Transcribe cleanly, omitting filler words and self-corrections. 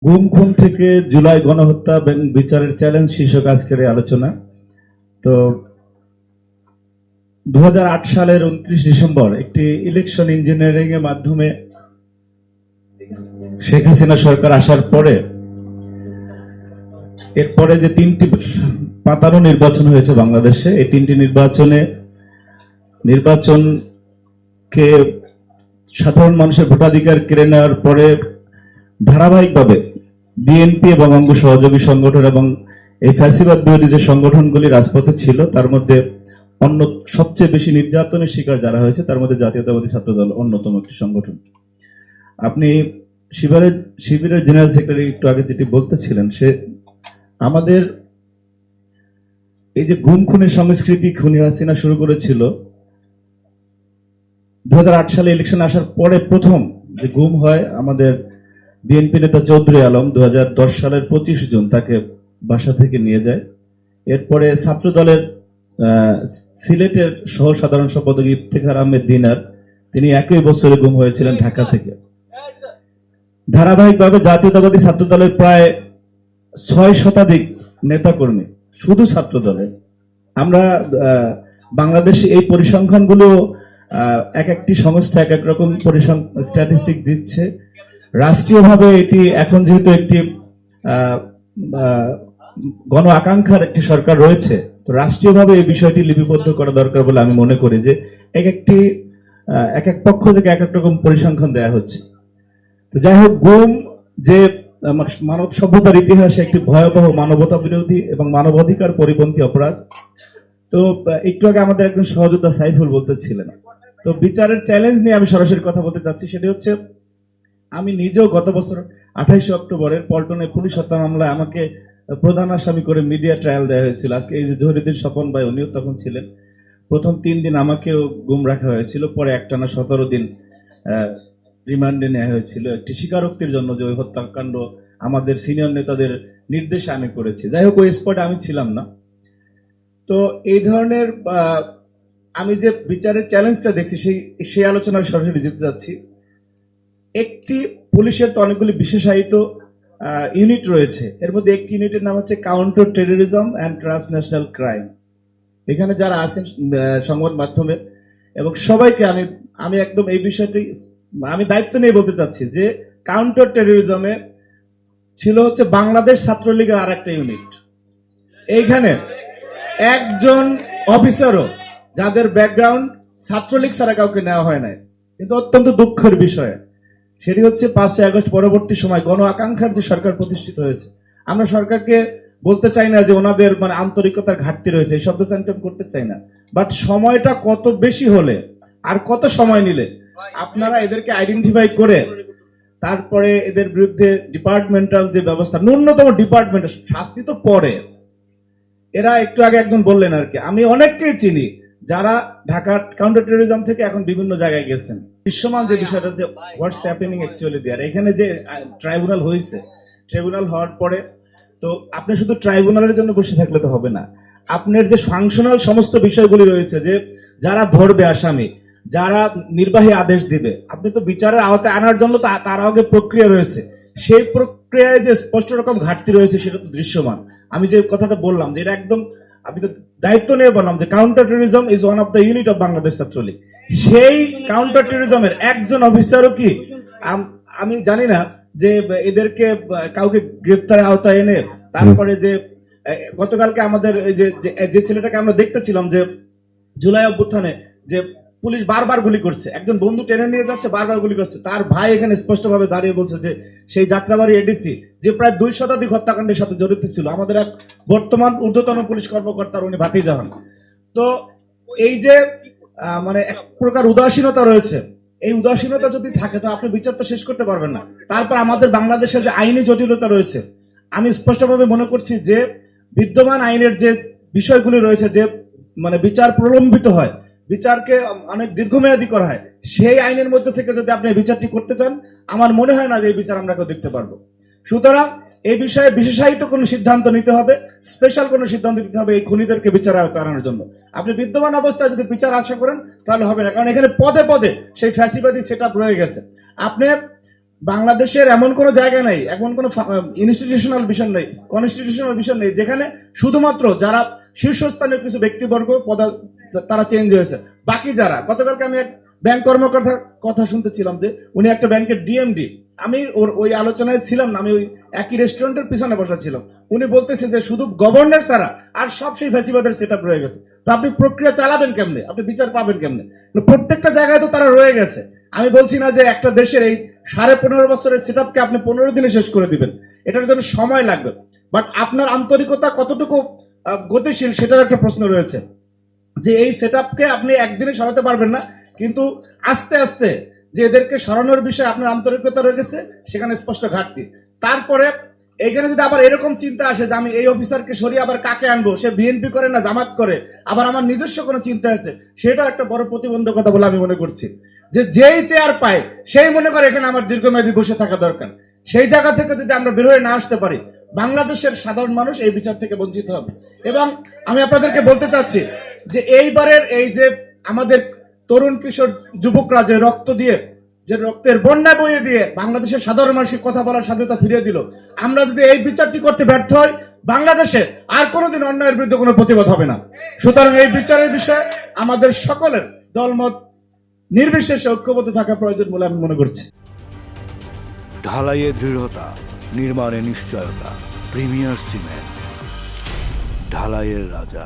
গুম খুন থেকে জুলাই গণহত্যা এবং বিচারের চ্যালেঞ্জ শীর্ষক আজকের এই আলোচনা। তো 2008 সালের 29 ডিসেম্বর একটি ইলেকশন ইঞ্জিনিয়ারিং এর মাধ্যমে শেখ হাসিনা সরকার আসার পরে এরপরে যে তিনটি পাতানো নির্বাচন হয়েছে বাংলাদেশে, এই তিনটি নির্বাচনকে সাধারণ মানুষের ভোটাধিকার কেড়ে নেওয়ার পরে ধারাবাহিকভাবে বিএনপি এবং অঙ্গ সহযোগী সংগঠন এবং এই ফ্যাসিবাদ বিরোধী যে সংগঠনগুলি রাজপথে ছিল তার মধ্যে সবচেয়ে বেশি নির্যাতনের শিকার যারা হয়েছে তার মধ্যে জাতীয়তাবাদী ছাত্রদল অন্যতম একটি সংগঠন। আপনি শিবিরের জেনারেল সেক্রেটারি একটু আগে যেটি বলতেছিলেন, সে আমাদের এই যে গুম খুনের সংস্কৃতি খুনি হাসিনা শুরু করেছিল 2008 সালে ইলেকশন আসার পরে প্রথম যে গুম হয় আমাদের বিএনপি নেতা চৌধুরী আলম 2010 সালের 25 জুন তাকে বাসা থেকে নিয়ে যায়। এরপরে ছাত্র দলের সিলেটের সহ সাধারণ সম্পাদক ইফতেখার আহমেদ দিনার, তিনি একই বছরে গুম হয়েছিলেন ঢাকা থেকে। ধারাবাহিকভাবে জাতীয়তাবাদী ছাত্র দলের প্রায় 6 শতাধিক নেতাকর্মী শুধু ছাত্র দলের, আমরা বাংলাদেশে এই পরিসংখ্যানগুলো এক একটি সংস্থা এক এক রকম স্ট্যাটিস্টিক দিচ্ছে। রাষ্ট্রীয়ভাবে এটি এখন যেহেতু একটি গণ আকাঙ্ক্ষার একটি সরকার রয়েছে, তো রাষ্ট্রীয়ভাবে এই বিষয়টি লিপিবদ্ধ করা দরকার বলে আমি মনে করি যে এক এক পক্ষ থেকে এক এক রকম পরিসংখ্যান দেয়া হচ্ছে। তো যাই হোক, গুম যে মানব সভ্যতার ইতিহাসে একটি ভয়াবহ মানবতা বিরোধী এবং মানবাধিকার পরিপন্থী অপরাধ। তো একটু আগে আমাদের একজন সহযোদ্ধা সাইফুল বলতেছিলেন, তো বিচারের চ্যালেঞ্জ নিয়ে আমি সরাসরি কথা বলতে চাচ্ছি। সেটি হচ্ছে, আমি নিজেও গত বছর 28 অক্টোবরের পল্টনে পুলিশ হত্যা মামলায় আমাকে প্রধান আসামি করে মিডিয়া ট্রায়াল দেওয়া হয়েছিল। আজকে এই যে জহিরুদ্দিন স্বপন ভাই, উনিও তখন ছিলেন। প্রথম 3 দিন আমাকেও গুম রাখা হয়েছিল, পরে একটানা 17 দিন রিমান্ডে নেওয়া হয়েছিল একটি স্বীকারোক্তির জন্য যে ওই হত্যাকাণ্ড আমাদের সিনিয়র নেতাদের নির্দেশে আমি করেছি। যাই হোক, ওই স্পটে আমি ছিলাম না। তো এই ধরনের আমি যে বিচারের চ্যালেঞ্জটা দেখছি সেই আলোচনায় সরাসরি যেতে যাচ্ছি। একটি পুলিশের তো অনেকগুলি বিশেষায়িত ইউনিট রয়েছে, এর মধ্যে একটি ইউনিটের নাম হচ্ছে counter terrorism and transnational crime. এখানে যারা আছেন সংবাদ মাধ্যমে এবং সবাইকে আমি একদম এই বিষয়টি আমি দায়িত্ব নিয়ে বলতে চাচ্ছি যে কাউন্টার টেরোরিজমে ছিল হচ্ছে বাংলাদেশ ছাত্রলীগের আর একটা ইউনিট। এইখানে একজন অফিসারও যাদের ব্যাকগ্রাউন্ড ছাত্রলীগ ছাড়া কাউকে নেওয়া হয় নাই, কিন্তু অত্যন্ত দুঃখের বিষয় সেটি হচ্ছে 5ই আগস্ট পরবর্তী সময় গণ আকাঙ্ক্ষার যে সরকার প্রতিষ্ঠিত হয়েছে, আমরা সরকারকে বলতে চাই না যে ওনাদের আন্তরিকতার ঘাটতি রয়েছে, এই শব্দ চ্যান্টন করতে চাই না, বাট সময়টা কত বেশি হলে আর কত সময় নিলে আপনারা এদেরকে আইডেন্টিফাই করে তারপরে এদের বিরুদ্ধে ডিপার্টমেন্টাল যে ব্যবস্থা, ন্যূনতম ডিপার্টমেন্টাল শাস্তি তো পরে। এরা একটু আগে একজন বললেন আর কি, আমি অনেককেই চিনি যারা ঢাকা কাউন্টার টেরোরিজম থেকে এখন বিভিন্ন জায়গায় গেছেন। দৃশ্যমান যে বিষয়টা যে হোয়াটস হ্যাপেনিং অ্যাকচুয়ালি দেয়ার, এখানে যে ট্রাইব্যুনাল হয়েছে, ট্রাইব্যুনাল হওয়ার পরে তো আপনি শুধু ট্রাইব্যুনালের জন্য বসে থাকলে তো হবে না, আপনার যে ফাংশনাল সমস্ত বিষয়গুলি রয়েছে, যে যারা ধরবে আসামি, যারা নির্বাহী আদেশ দিবে, আপনি তো বিচারের আওতায় আনার জন্য তো তার আগে প্রক্রিয়া রয়েছে, সেই প্রক্রিয়ায় যে স্পষ্ট রকম ঘাটতি রয়েছে সেটা তো দৃশ্যমান। আমি যে কথাটা বললাম যে এটা একদম আমি তো দায়িত্ব নিয়ে বললাম যে counter terrorism is one of the unit of Bangladesh Chhatra League. সেই কাউন্টার টেরোরিজমের একজন অফিসারও কি, আমি জানি না যে এদেরকে কাউকে গ্রেপ্তারের আওতায় এনে তারপরে যে গতকালকে আমাদের যে ছেলেটাকে আমরা দেখতেছিলাম যে জুলাই অভ্যুত্থানে যে পুলিশ বারবার গুলি করছে, একজন বন্ধু টেনে নিয়ে যাচ্ছে, বারবার গুলি করছে, তার ভাই এখানে স্পষ্টভাবে দাঁড়িয়ে বলছে যে সেই যাত্রাবাড়ি এডিসি যে প্রায় 2 শতাধিক হত্যাকাণ্ডের সাথে জড়িত ছিল, আমাদের এক বর্তমান ঊর্ধ্বতন পুলিশ কর্মকর্তার উনি ভাতিজা হন। তো এই যে এক প্রকার উদাসীনতা রয়েছে, এই উদাসীনতা যদি থাকে তো আপনি বিচার তো শেষ করতে পারবেন না। তারপর আমাদের বাংলাদেশের যে আইনি জটিলতা রয়েছে, আমি স্পষ্টভাবে মনে করছি যে বিদ্যমান আইনের যে বিষয়গুলি রয়েছে, যে বিচার প্রলম্বিত হয়, বিচারকে অনেক দীর্ঘমেয়াদী করা হয়, সেই আইনের মধ্যে থেকে যদি আপনি বিচারটি করতে চান, আমার মনে হয় না যে এই বিচার আমরা কেউ দেখতে পারবো। সুতরাং এই বিষয়ে বিশেষায়িত কোনো সিদ্ধান্ত নিতে হবে, স্পেশাল কোনো সিদ্ধান্ত নিতে হবে এই খুনিদেরকে বিচারের আওতায় আনার জন্য। আপনি বিদ্যমান অবস্থায় যদি বিচার আশা করেন তাহলে হবে না, কারণ এখানে পদে পদে সেই ফ্যাসিবাদী সেটআপ রয়ে গেছে। আপনি বাংলাদেশের এমন কোনো জায়গা নেই, এমন কোনো ইনস্টিটিউশনাল বিষয় নেই, কনস্টিটিউশনাল বিষয় নেই যেখানে শুধুমাত্র যারা শীর্ষস্থানীয় কিছু ব্যক্তিবর্গ তারা চেঞ্জ হয়েছে, বাকি যারা, গতকালকে আমি এক ব্যাংক কর্মকর্তা কথা শুনতেছিলাম যে উনি একটা ব্যাংকের ডিএমডি, আমি ওই আলোচনায় ছিলাম না, আমি ওই একই রেস্টুরেন্টের পিছনে বসা ছিলাম, উনি বলতেছে যে শুধু গভর্নর ছাড়া আর সব সেই ফ্যাসিবাদের সেট আপ রয়ে গেছে। তো আপনি প্রক্রিয়া চালাবেন কেমনে, আপনি বিচার পাবেন কেমনে? প্রত্যেকটা জায়গায় তো তারা রয়ে গেছে। আমি বলছি না যে একটা দেশের এই 15.5 বছরের সেট আপকে আপনি 15 দিনে শেষ করে দিবেন, এটার জন্য সময় লাগবে, বাট আপনার আন্তরিকতা কতটুকু গতিশীল সেটার একটা প্রশ্ন রয়েছে, যে এই সেট আপকে আপনি একদিনে সরাতে পারবেন না, কিন্তু আস্তে আস্তে যে এদেরকে সরানোর বিষয়ে আপনার আন্তরিকতা রয়েছে সেখানে স্পষ্ট ঘাটতি। তারপরে এখানে যদি আবার এরকম চিন্তা আসে যে আমি এই অফিসারকে সরিয়ে আবার কাকে আনবো, সে বিএনপি করে না জামাত করে, আবার আমার নিজস্ব কোনো চিন্তা আছে, সেটা একটা বড় প্রতিবন্ধকতা বলে আমি মনে করছি। যে যেই চেয়ার পায় সেই মনে করে এখানে আমার দীর্ঘমেয়াদী বসে থাকা দরকার, সেই জায়গা থেকে যদি আমরা বের হয়ে না আসতে পারি, বাংলাদেশের সাধারণ মানুষ এই বিচার থেকে বঞ্চিত হবে। এবং আমি আপনাদেরকে বলতে চাচ্ছি যে এইবারের এই যে আমাদের তরুণ কিশোর যুবকরা যে রক্ত দিয়ে, যে রক্তের বন্যা বইয়ে দিয়ে বাংলাদেশের সাধারণ মানুষকে কথা বলার স্বাধীনতা ফিরিয়ে দিল, আমরা যদি এই বিচারটি করতে ব্যর্থ হই, বাংলাদেশে আর কোনোদিন অন্যায়ের বিরুদ্ধে কোনো প্রতিবাদ হবে না। সুতরাং এই বিচারের বিষয়ে আমাদের সকলের দলমত নির্বিশেষে ঐক্যবদ্ধ থাকা প্রয়োজন বলে আমি মনে করছি। ঢালাইয়ে দৃঢ়তা, নির্মাণে নিশ্চয়তা, প্রিমিয়ার সিমেন্ট, ঢালাইয়ের রাজা।